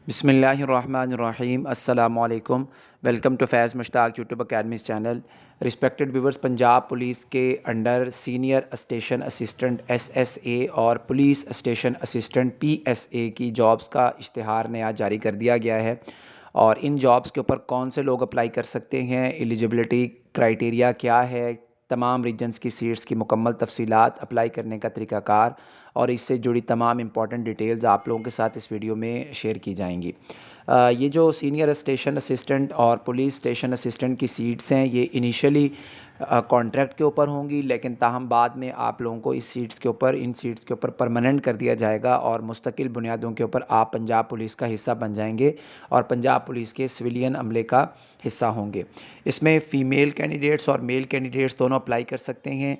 बिस्मिल्लाहिर्रहमानिर्रहीम अस्सलामुअलैकुम। Welcome to Faiz Mushtaq YouTube academy's channel. Respected viewers, Punjab police के under senior station assistant SSA और police station assistant PSA की jobs का इश्तिहार नया जारी कर दिया गया है। और इन जॉब्स के ऊपर कौन से लोग अप्लाई कर सकते हैं, एलिजिबिलिटी क्राइटेरिया क्या है, तमाम रीजन्स की सीट्स की मुकम्मल तफसीलात, अप्लाई करने का तरीक़ाकार और इससे जुड़ी तमाम इंपॉर्टेंट डिटेल्स आप लोगों के साथ इस वीडियो में शेयर की जाएंगी। ये जो सीनियर स्टेशन असिस्टेंट और पुलिस स्टेशन असिस्टेंट की सीट्स हैं, ये इनिशियली कॉन्ट्रैक्ट के ऊपर होंगी, लेकिन ताहम बाद में आप लोगों को इन सीट्स के ऊपर परमानेंट कर दिया जाएगा और मुस्तकिल बुनियादों के ऊपर आप पंजाब पुलिस का हिस्सा बन जाएंगे और पंजाब पुलिस के सिविलियन अमले का हिस्सा होंगे। इसमें फ़ीमेल कैंडिडेट्स और मेल कैंडिडेट्स दोनों अप्लाई कर सकते हैं।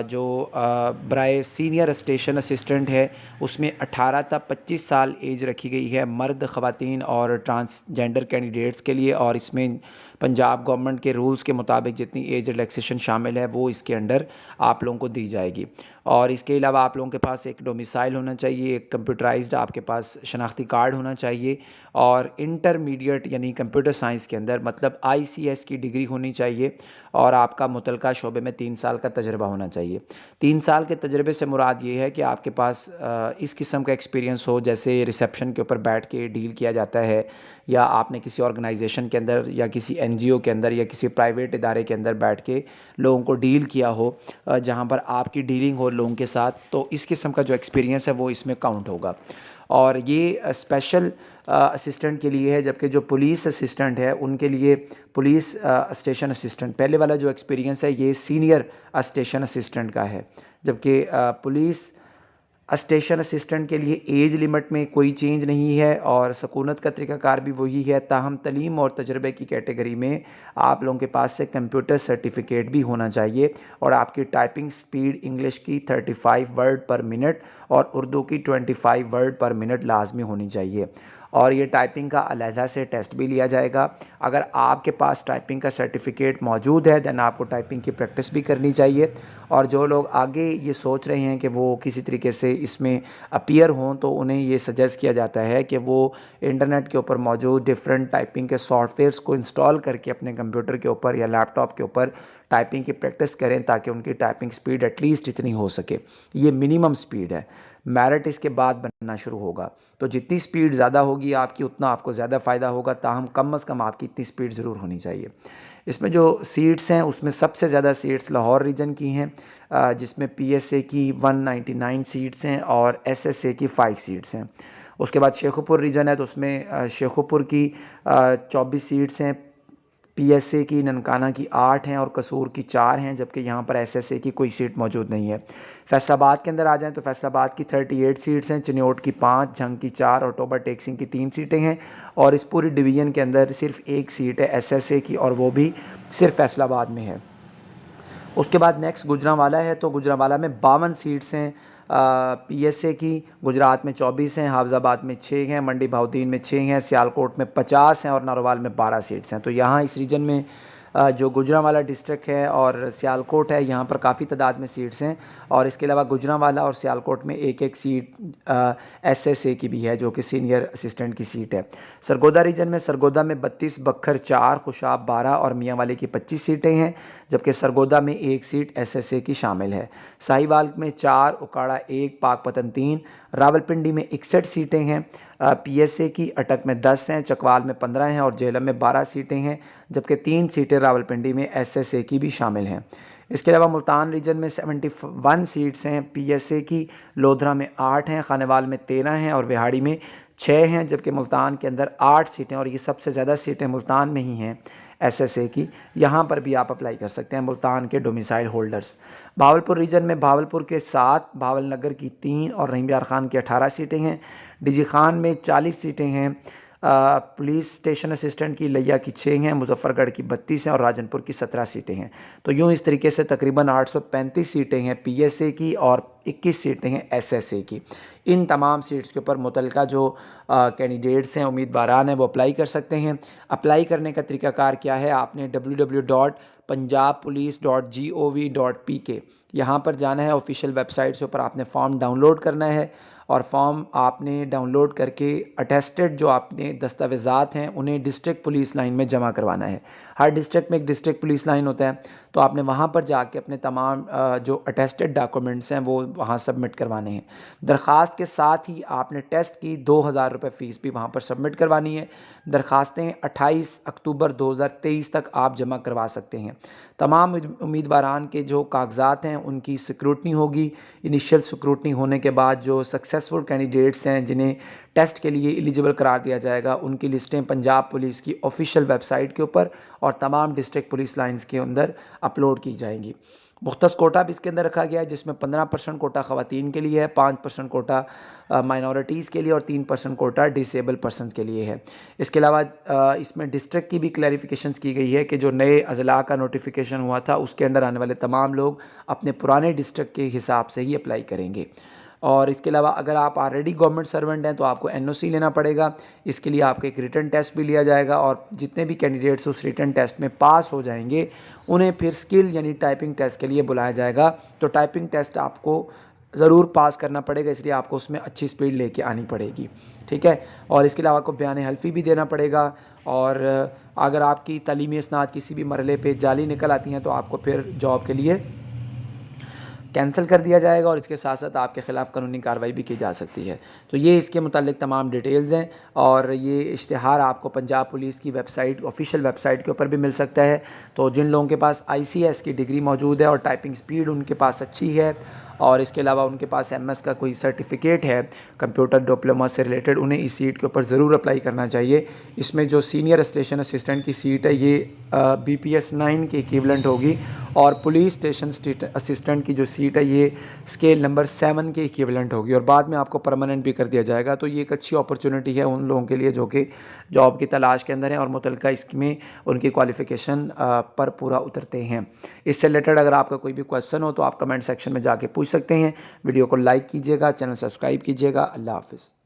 जो बराए सीनियर स्टेशन असिस्टेंट है, उसमें 18 तक 25 साल एज रखी गई है मर्द, ख़वातीन और ट्रांसजेंडर कैंडिडेट्स के लिए। और इसमें पंजाब गवर्नमेंट के रूल्स के मुताबिक जितनी एज रिलैक्सेशन शामिल है वो इसके अंडर आप लोगों को दी जाएगी। और इसके अलावा आप लोगों के पास एक डोमिसाइल होना चाहिए, एक कंप्यूटराइज्ड आपके पास शनाख्ती कार्ड होना चाहिए और इंटरमीडिएट यानी कंप्यूटर साइंस के अंदर मतलब आईसीएस की डिग्री होनी चाहिए और आपका मुतलका शोबे में 3 साल का तजर्बा होना चाहिए। 3 साल के तजर्बे से मुराद ये है कि आपके पास इस किस्म का एक्सपीरियंस हो, जैसे रिसेप्शन के ऊपर बैठ के डील किया जाता है या आपने किसी ऑर्गेनाइजेशन के अंदर या किसी एनजीओ के अंदर या किसी प्राइवेट इदारे के अंदर बैठ के लोगों को डील किया हो, जहाँ पर आपकी डीलिंग हो लोगों के साथ, तो इस किस्म का जो एक्सपीरियंस है वो इसमें काउंट होगा। और ये स्पेशल असिस्टेंट के लिए है, जबकि जो पुलिस असिस्टेंट है उनके लिए पुलिस स्टेशन असिस्टेंट पहले वाला जो एक्सपीरियंस है ये सीनियर स्टेशन असिस्टेंट का है। जबकि पुलिस स्टेशन असिस्टेंट के लिए एज लिमिट में कोई चेंज नहीं है और सकूनत का तरीक़ाकार भी वही है, ताहम तलीम और तजर्बे की कैटेगरी में आप लोगों के पास से कंप्यूटर सर्टिफिकेट भी होना चाहिए और आपकी टाइपिंग स्पीड इंग्लिश की 35 वर्ड पर मिनट और उर्दू की 25 वर्ड पर मिनट लाजमी होनी चाहिए। और ये टाइपिंग का अलहदा से टेस्ट भी लिया जाएगा। अगर आपके पास टाइपिंग का सर्टिफिकेट मौजूद है दैन आपको टाइपिंग की प्रैक्टिस भी करनी चाहिए। और जो लोग आगे ये सोच रहे हैं कि वो किसी तरीके से इसमें अपीयर हों, तो उन्हें ये सजेस्ट किया जाता है कि वो इंटरनेट के ऊपर मौजूद डिफरेंट टाइपिंग के सॉफ्टवेयर्स को इंस्टॉल करके अपने कंप्यूटर के ऊपर या लैपटॉप के ऊपर टाइपिंग की प्रैक्टिस करें, ताकि उनकी टाइपिंग स्पीड एटलीस्ट इतनी हो सके। ये मिनिमम स्पीड है, मेरिट इसके बाद बनना शुरू होगा। तो जितनी स्पीड ज़्यादा होगी आपकी, उतना आपको ज़्यादा फ़ायदा होगा, ताहम कम से कम आपकी इतनी स्पीड ज़रूर होनी चाहिए। इसमें जो सीट्स हैं उसमें सबसे ज़्यादा सीट्स लाहौर रीजन की हैं, जिसमें पीएसए की 199 सीट्स हैं और एसएसए की 5 सीट्स हैं। उसके बाद शेखुपुर रीजन है, तो उसमें शेखुपुर की 24 सीट्स हैं, पीएसए की ननकाना की 8 हैं और कसूर की 4 हैं, जबकि यहाँ पर एसएसए की कोई सीट मौजूद नहीं है। फैसलाबाद के अंदर आ जाएँ तो फैसलाबाद की 38 सीट्स हैं, चिन्योट की 5, झंग की 4 और टोबा टेक्सिंग की 3 सीटें हैं। और इस पूरी डिवीज़न के अंदर सिर्फ एक सीट है एसएसए की और वो भी सिर्फ फैसलाबाद में है। उसके बाद नेक्स्ट गुजरांवाला है, तो गुजरांवाला में 52 सीट्स हैं पीएसए की, गुजरात में 24 हैं, हाफजाबाद में 6 हैं, मंडी बहाउद्दीन में 6 हैं, सियालकोट में 50 हैं और नारोवाल में 12 सीट्स हैं। तो यहाँ इस रीजन में जो गुजरांवाला डिस्ट्रिक्ट है और सियालकोट है, यहाँ पर काफ़ी तादाद में सीट्स हैं। और इसके अलावा गुजरांवाला और सियालकोट में एक एक सीट एसएसए की भी है, जो कि सीनियर असिस्टेंट की सीट है। सरगोदा रीजन में सरगोदा में 32, बखर 4, खुशाब 12 और मियांवाली की 25 सीटें हैं, जबकि सरगोदा में एक सीट एसएसए की शामिल है। साहिवाल में 4, उकाड़ा 1, पाकपतन 3, रावलपिंडी में 61 सीटें हैं पीएसए की, अटक में 10 हैं, चकवाल में 15 हैं और जेलम में 12 सीटें हैं, जबकि 3 सीटें रावलपिंडी में एसएसए की भी शामिल हैं। इसके अलावा मुल्तान रीजन में 71 सीट्स हैं पीएसए की, लोधरा में 8 हैं, खानेवाल में 13 हैं और विहाड़ी में 6 हैं, जबकि मुल्तान के अंदर 8 सीटें और ये सबसे ज़्यादा सीटें मुल्तान में ही हैं एसएसए की। यहाँ पर भी आप अप्लाई कर सकते हैं मुल्तान के डोमिसाइल होल्डर्स। भावलपुर रीजन में भावलपुर के 7, भावल नगर की 3 और रहीम यार खान की 18 सीटें हैं, डीजी खान में 40 सीटें हैं, पुलिस स्टेशन असिस्टेंट की लिया की 6 हैं, मुजफ्फरगढ़ की 32 हैं और राजनपुर की 17 सीटें हैं। तो यूँ इस तरीके से तकरीबन 835 सीटें हैं पीएसए की और 21 सीटें हैं एसएसए की। इन तमाम सीट्स के ऊपर मुतलका जो कैंडिडेट्स हैं, उम्मीदवारान हैं, वो अप्लाई कर सकते हैं। अप्लाई करने का तरीक़ाकार क्या है, आपने www.punjabpolice.gov.pk यहाँ पर जाना है, ऑफिशियल वेबसाइट से ऊपर आपने फॉर्म डाउनलोड करना है और फॉर्म आपने डाउनलोड करके अटेस्टेड जो आपने दस्तावेज़ात हैं उन्हें डिस्ट्रिक्ट पुलिस लाइन में जमा करवाना है। हर डिस्ट्रिक्ट में एक डिस्ट्रिक्ट पुलिस लाइन होता है, तो आपने वहाँ पर जाके अपने तमाम जो अटेस्टेड डॉक्यूमेंट्स हैं वो वहाँ सबमिट करवाने हैं। दरख्वास्त के साथ ही आपने टेस्ट की 2000 रुपये फ़ीस भी वहाँ पर सबमिट करवानी है। दरख्वास्तें 28 अक्टूबर 2023 तक आप जमा करवा सकते हैं। तमाम उम्मीदवारान के जो कागजात हैं उनकी स्क्रूटनी होगी। इनिशियल स्क्रूटनी होने के बाद जो सक्सेसफुल कैंडिडेट्स हैं जिन्हें टेस्ट के लिए एलिजिबल करार दिया जाएगा, उनकी लिस्टें पंजाब पुलिस की ऑफिशियल वेबसाइट के ऊपर और तमाम डिस्ट्रिक्ट पुलिस लाइंस के अंदर अपलोड की जाएंगी। मुख्तस कोटा भी इसके अंदर रखा गया है, जिसमें 15% कोटा ख़वातीन के लिए है, 5% कोटा माइनॉरिटीज़ के लिए और 3% कोटा डिसेबल पर्सनस के लिए है। इसके अलावा इसमें डिस्ट्रिक्ट की भी क्लैरिफिकेशंस की गई है कि जो नए अज़ला का नोटिफिकेशन हुआ था उसके अंडर आने वाले तमाम लोग अपने पुराने डिस्ट्रिक्ट के हिसाब से ही अप्लाई करेंगे। और इसके अलावा अगर आप ऑलरेडी गवर्नमेंट सर्वेंट हैं तो आपको एनओसी लेना पड़ेगा। इसके लिए आपका एक रिटन टेस्ट भी लिया जाएगा और जितने भी कैंडिडेट्स उस रिटन टेस्ट में पास हो जाएंगे उन्हें फिर स्किल यानी टाइपिंग टेस्ट के लिए बुलाया जाएगा। तो टाइपिंग टेस्ट आपको ज़रूर पास करना पड़ेगा, इसलिए आपको उसमें अच्छी स्पीड लेके आनी पड़ेगी, ठीक है। और इसके अलावा आपको बयान हल्फी भी देना पड़ेगा। और अगर आपकी तालीमी इसनाद किसी भी मरहले पे जाली निकल आती हैं तो आपको फिर जॉब के लिए कैंसिल कर दिया जाएगा और इसके साथ साथ आपके ख़िलाफ़ कानूनी कार्रवाई भी की जा सकती है। तो ये इसके मुतालिक तमाम डिटेल्स हैं और ये इश्तिहार आपको पंजाब पुलिस की वेबसाइट ऑफिशियल वेबसाइट के ऊपर भी मिल सकता है। तो जिन लोगों के पास ICS की डिग्री मौजूद है और टाइपिंग स्पीड उनके पास अच्छी है और इसके अलावा उनके पास MS का कोई सर्टिफिकेट है कंप्यूटर डिप्लोमा से रिलेटेड, उन्हें इस सीट के ऊपर ज़रूर अप्लाई करना चाहिए। इसमें जो सीनियर स्टेशन असिस्टेंट की सीट है ये BPS 9 के इक्विवेलेंट होगी और पुलिस स्टेशन असिस्टेंट की जो सीट है ये स्केल नंबर 7 के इक्विवेलेंट होगी और बाद में आपको परमानेंट भी कर दिया जाएगा। तो ये एक अच्छी अपॉर्चुनिटी है उन लोगों के लिए जो कि जॉब की तलाश के अंदर हैं और मुतल्लिका इसमें उनकी क्वालिफ़िकेशन पर पूरा उतरते हैं। इससे रिलेटेड अगर आपका कोई भी क्वेश्चन हो तो आप कमेंट सेक्शन में जाके पूछ सकते हैं। वीडियो को लाइक कीजिएगा, चैनल सब्सक्राइब कीजिएगा। अल्लाह हाफ़िज़।